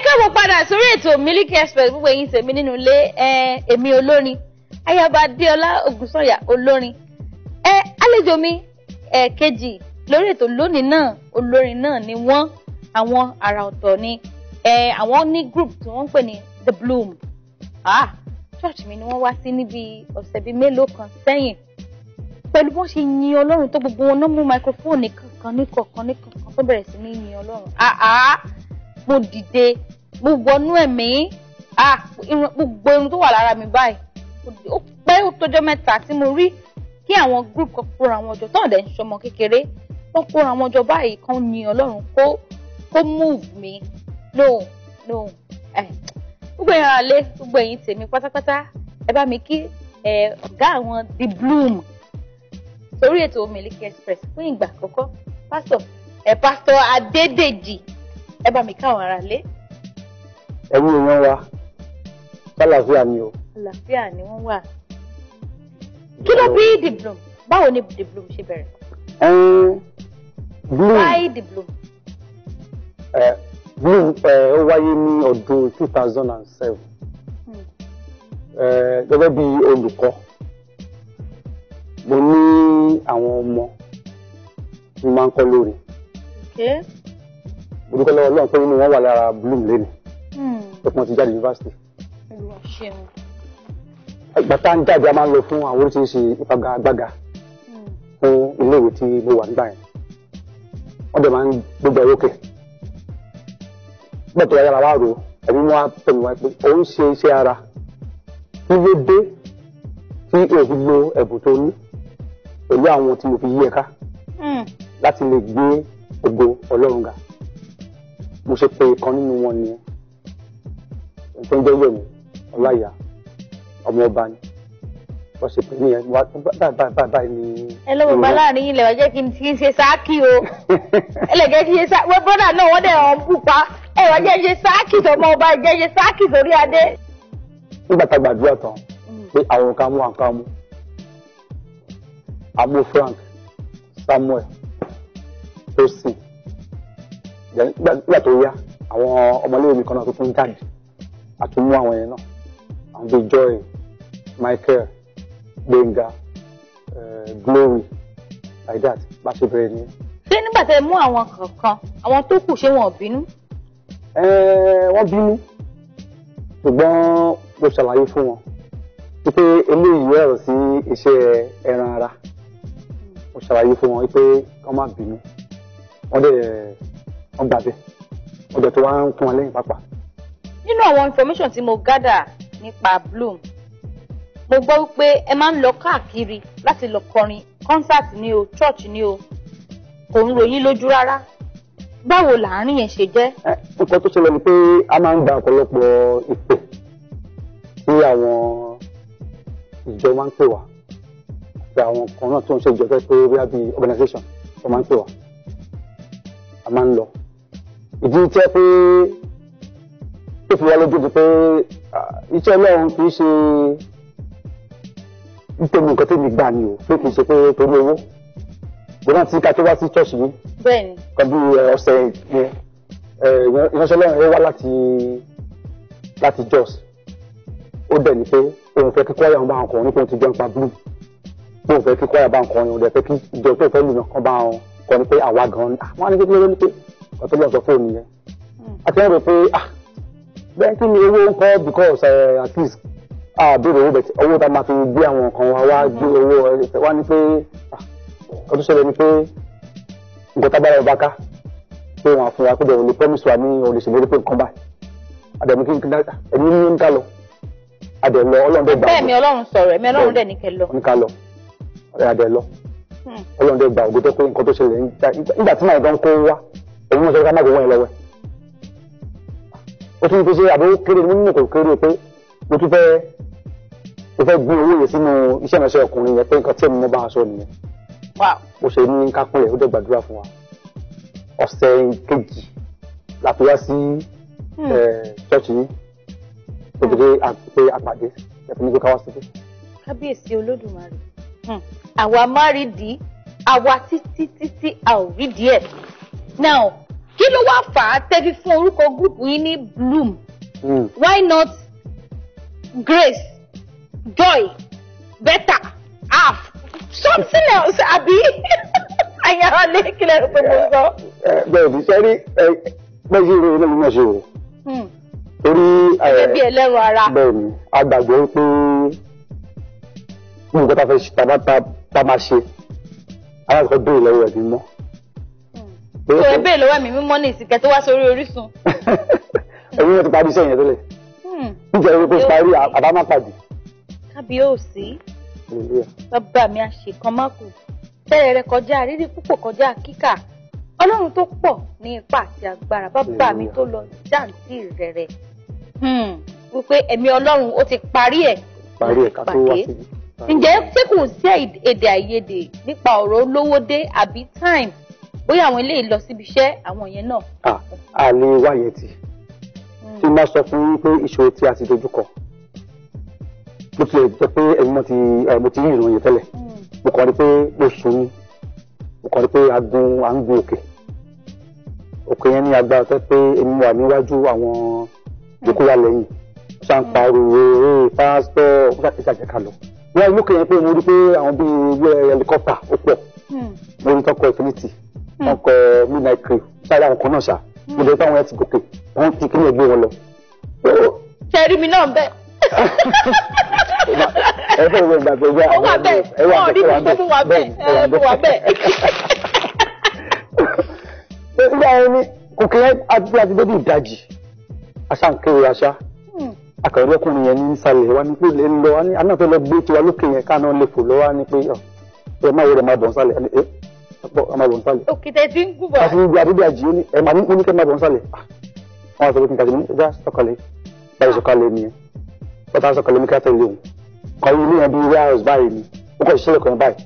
káàbọ̀ padà sórí ètò Miliki Express gbogbo ẹ̀yin tèmi nínú ilé èmi olórin ayaba Adéọlá Ògúnsànyà olórin àlejò mi kejì lórí ètò lónìí náà olórin náà ni wọ́n àwọn àrà ọ̀tọ̀ ni àwọn ní group tí wọ́n ń pè ní The Bloom church mi ni wọ́n wá sí níbi ọ̀sẹ̀ bíi mélòó kan sẹ́yìn pẹ̀lú bọ́n ṣe yin Ọlọ́run tó gbogbo wọn náà mú microphone ní kọ̀ọ̀kan tó bẹ̀rẹ̀ sí ní yin Ọlọ́run mo dìde mo wọnú ẹ̀mí gbogbo irun tó wà lára mi báyìí ó pẹ́ ó tọ́jọ́ mẹ́ta tí mo rí kí àwọn group kan kóra wọn jọ tọ́ọ̀dẹ̀ ń ṣọmọ kékeré wọ́n kóra wọn jọ báyìí kan yin Ọlọ́run kó move mi no gbogbo èèyàn àlẹ́ gbogbo ẹ̀yin tèmi pátápátá ẹ bá mi kí ọ̀gá àwọn The Bloom sórí ètò Miliki Express fún ìgbà àkọ́kọ́ pásítọ̀ Adedeji ẹ bá mi káwọn ará lé. Ẹ̀yin èèyàn wa ṣàlàáfíà ni o. Àlàáfíà ni wọ́n wà. Kí ló bí The Bloom? Báwo ni The Bloom ṣe bẹ̀rẹ̀? Bloom. Why The Bloom? Bloom ó wáyé ní ọdún 2007. Gẹ́gẹ́ bí olùkọ́ mo ní àwọn ọmọ tí mo máa ń kọ́ lórí. Mo dúpẹ́ lọ́wọ́ Ọlọ́run pé inú wọn wà lára Bloom lẹ́nu tó pọ́n ti jáde yunifásitì. Ìgbà tá ń jáde a máa ń lọ fún àwọn oríṣiríṣi ìfagagbága fún iléèwé tí mo wà nígbà yẹn. Wọ́n dẹ̀ máa ń gbogbo ẹ̀rọ kẹ̀. Bẹ́ẹ̀ tó yára wá rò ẹ̀mí wọn á tẹ̀mí wá pé òun ṣe iṣẹ́ ara kí ló dé tí òun lo ẹ̀bùn tó ní pẹ̀lú àwọn tí mo fi yí ẹ̀ka láti lè gbé ògo Ọlọ́run ga. Mo ṣe pé kan nínú wọn ni tó ń jẹ́ Yẹ̀mí Ọláìyá ọmọ ọba ni wọ́n ṣe pé ní ẹ̀ báyìí ni. Ẹ lọ́wọ́ bá láàrin ilẹ̀ wá jẹ́ kí n ṣe sáàkì o ẹlẹ́gẹ́ kí n ṣe sáàkì wọ́n bọ́dà náà wọ́n dẹ̀ hàn pupa ẹ wá jẹ́ ṣe sáàkì tọmọ ọba jẹ́ ṣe sáàkì sórí adé. Nígbà tá a gbàdúrà tán pé àwọn kan mú àǹkà mú àmú Frank Samuel Tosin nígbà tó yá àwọn ọmọléèwé mi kan náà tó tún jáde àtúnmú àwọn yẹn náà àwọn bíi Joy Michael Gbénga Glory like that bá ṣe bẹ̀rẹ̀ nìyẹn. Ṣé nígbà tẹ́ mú àwọn kankan àwọn tó kù ṣé wọn ò bínú? Wọ́n bínú ṣùgbọ́n mo ṣàlàyé fún wọn wípé eléyìí ẹ̀rọ sí iṣẹ́ ẹran ara mo ṣàlàyé fún wọn wípé kán má bínú wọ́n gbà bẹ́ẹ̀ wọ́n dẹ̀ tó wá ń fún wọn lẹ́yìn pápá. Nínú àwọn information tí mo gather nípa Bloom mo gbọ́ wípé ẹ máa ń lọ káàkiri láti lọ kọrin concert ni o church ni o kò ń ròyìn lójú rárá báwo làárín yẹn ṣe jẹ́? Nǹkan tó ṣẹlẹ̀ ni pé a máa ń gba ọ̀pọ̀lọpọ̀ ìpè tí àwọn ìjọ máa ń pè wá àti àwọn kan náà tó ń ṣe ìjọ fẹ́ pé bóyá bíi organization tó máa ń pè wá a máa ń lọ. Ìdí tẹ́ pé tó fi wá lójú di pé iṣẹ́ Ọlọ́run kì í ṣe nítorí nǹkan tó mi gbà ni o pé kì í ṣe pé torí owó gbọ́dọ̀ tí ká tó wá sí ṣọ́ọ̀ṣì yìí. Bẹ́ẹ̀ni. Kan bí ọ̀sẹ̀ yẹn ìránṣẹ́ Ọlọ́run ẹ wá láti Jos ó dẹ̀ ní pé òun fẹ́ kí kwaya bá wọn kọrin nípa ti jọ nípa Bloom òun fẹ́ kí kwaya bá wọn kọrin òun dẹ̀ fẹ́ kí ìjọ tó fẹ́ lù náà kan bá wọn kọrin pé àwa gan-an wọ́n á ní kékeré ní pé ọ̀tọ́ lọ́sọ̀ fóònù yẹn àti wọ́n rò pé bẹ́ẹ̀ kí ni owó ń kọ́ because at least béèrè owó bẹ̀tẹ̀ owó tá a máa fi gbé àwọn nǹkan wá gbé owó ẹ̀fẹ̀ wá ní pé ọdún ṣẹlẹ̀ ni pé nǹkan tábàrà ọba ká pé wọn fún wa pé bẹ̀rẹ̀ lè promise wa ní olùsèlérí pé nǹkan báyìí àdẹ̀mí kí ẹ̀mí ní ń ká lọ àdẹ̀ lọ Ọlọ́run dẹ̀ gbà. Bẹ́ẹ̀ mi Ọlọ́run sọ̀rọ̀ ẹ̀mí Ọlọ́run dẹ̀ ní kẹ́ lọ. ní ká lọ àdẹ̀ lọ Ọlọ́run dẹ̀ gbà ògo tó pé nǹkan tó ṣẹlẹ̀ nígbà tí màá dán kó wá èmi mọ̀ sọ ká má gbowó yẹn lọ́wọ́ ẹ̀. Ó tún ní pé ṣé àbúrò kéré mo nínú kò kéré pé mo tún fẹ́ gbé owó yẹn sínú iṣẹ́ ìránṣẹ́ ọkùnrin yẹn pé nǹkan tí èmi mọ́ bá a sọ nìyẹn. Mo ṣe ní kápẹ́lẹ̀ ó dẹ̀ gbàdúrà fún wa. Ọ̀sẹ̀ kejì la fi wá sí ṣọ́ọ̀ṣì yìí tó fi dé pé àpàdé ẹ̀fọn ní pé ká wá síbí. Kábíyèsí Olódùmarè àwa má rí di àwa títí a ò rí díẹ̀. Now kí ló wá fà á tẹ́ fi fún orúkọ group yín ní Bloom? Why not Grace, Joy, Better, Half, something else, àbí? Àyàrá lé kílẹ̀ rẹ̀ pé mo sọ. Bẹ́ẹ̀ ni sẹ́rí bẹ́ẹ̀ sí ìròyìn náà mo ṣe o. Torí ẹbí ẹlẹ́rù ara. Bẹ́ẹ̀ ni a gbàgbọ́ pé bí nǹkan tá a fẹ́ ṣe tá máa ṣe aláàkọ́ béèrè lọ́wọ́ ẹ̀mí mọ́. So ẹ béèrè lọ́wọ́ ẹ̀mí mímọ́ ní ìsìnkẹ́ tó wá sórí Orísun. Ẹ̀mí wọn ti parí iṣẹ́ yẹn tẹ́lẹ̀. Níjẹ́ orí pé parí àbámápàdé. Kábíyèsí. Bàbá mi àṣekàn má kù. Tẹ́lẹ̀ rẹ kọjá rírí púpọ̀ kọjá kíkà. Ọlọ́run tó pọ̀ ní ipá àti agbára. Bàbá mi tó lọ jáǹtì rẹ̀rẹ̀. Wípé ẹ̀mí Ọlọ́run ó ti parí ẹ̀. Parí ẹ̀ ká tó wá síbi. Ǹjẹ́ ṣé kò sí èdè àìyedè nípa ọ̀rọ̀ olówó dé àbí time? Bóyá àwọn eléyìí lọ síbi iṣẹ́ àwọn yẹn náà. A lè wá yẹn tì. Tí n bá sọ fún yín pé ìṣòro tí a ti dojúkọ. Bó tilẹ̀ jẹ́ pé mo ti rí ìròyìn yẹn tẹ́lẹ̀. Mo kàn rí pé mo sùn ní. Mo kàn rí pé à ń gun òkè. Òkè yẹn ní agbára tẹ́ pé èmi wà níwájú àwọn ìjókòó wà lẹ́yìn. Ṣá ń pariwo pásítọ̀ ó ṣàtìṣàjẹ́ ká lọ. Wọ́n ìlú kẹyìn pé mo rí pé àwọn bíi helicopter ó pọ̀. Mo rí tọkọ Infinity, ọkọ Midnight Crew, sáré àwọn kan náà ṣá. Mo lè táwọn ẹ̀ ti gòkè, wọ́n ti kí ní ẹgbẹ́ wọn lọ. Ṣẹ́rí mi náà bẹ́ẹ̀. Ẹ fẹ́ ìwé ìgbà tó gbé àwọn wà bẹ́ẹ̀, wọ́n rí mi tó wà bẹ́ẹ̀, mo wà bẹ́ẹ̀. Nígbà yẹn ni kòkè yẹn àti débi ìdajì, aṣá ń kéré aṣá. Akọ̀wé ọkùnrin yẹn ní sálẹ̀ wá ní pé lè lọ wá ní aná tó lọ gbé tiwa lókè yẹn káná lè fò lọ wá ní pé ẹ má wọlé máa bọ̀ ń sálẹ̀ ẹ máa bọ̀ ń sálẹ̀. Òkìtẹ̀ tí ń gúbọ̀. Kàtí ibi àdúgbò àjí ẹ máa ní kẹ́ máa bọ̀ ń sálẹ̀. Wọ́n á sọ pé kí n kàtí ní ẹja sọ̀kalẹ̀ báyìí sọ̀kalẹ̀ nìyẹn. Bọ́tà sọ̀kalẹ̀ ní káàtà ìlú òun. Kọ̀wé ilé yẹn bíi warehouse báyìí ni ó kọ̀ ìṣẹ̀lẹ̀ kan báyìí.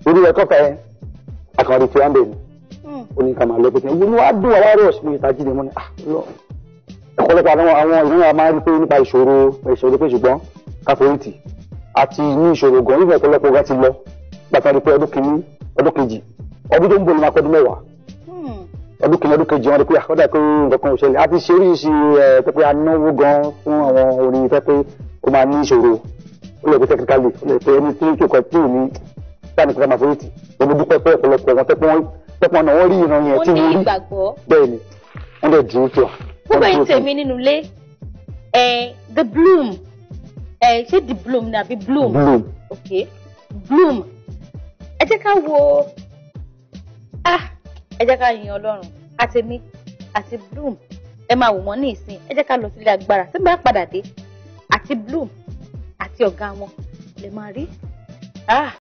Orí ẹ̀ kọ́fẹ́ yẹn àkànwádìí ti wá ń bẹ̀ ni. Ó ní ká máa lọ pé kí ni wàá dùn àwọn ará ọ̀sùn ìtají ni mo ní ọ̀pọ̀lọpọ̀ àwọn ìran máa ń rí pé nípa ìṣòro pé ṣùgbọ́n káfíńtì àti ní ìṣòro gan nígbà ọ̀pọ̀lọpọ̀ ọ̀gá ti lọ gbàtà rí pé ọdún kìíní ọdún kejì ọdún tó ń bọ̀ ní máa pẹ́ ọdún mẹ́wàá ọdún kìíní ọdún kejì wọn rí pé àkọ́dà pé nǹkan kan ò ṣẹlẹ̀ àti ṣe oríṣi pé a náwó gan fún àwọn orin ìfẹ́ pé ó máa ní ìṣòro ó lè pé technically ó lè pé ẹni tí kò kọ́ tí ò ní sáà ní kí máa fọ́rìtì ó dúpẹ́ pé ọ̀pọ̀lọpọ̀ wọn tẹ́pọ́n náà wọ́n rí ìran yẹn tí wọ́n rí bẹ́ẹ̀ ni wọ́n dẹ̀ dúró tó gbogbo yìí tèmi nínú ilé the Bloom ṣé the Bloom ni àbí Bloom ok Bloom ẹ jẹ́ ká wo ẹ jẹ́ ká yin Ọlọ́run àtèmi àti Bloom ẹ máa wò wọ́n ní ìsìn ẹ jẹ́ ká lọ sílé agbára tí bá padà dé àti Bloom àti ọ̀gá wọn lè máa rí.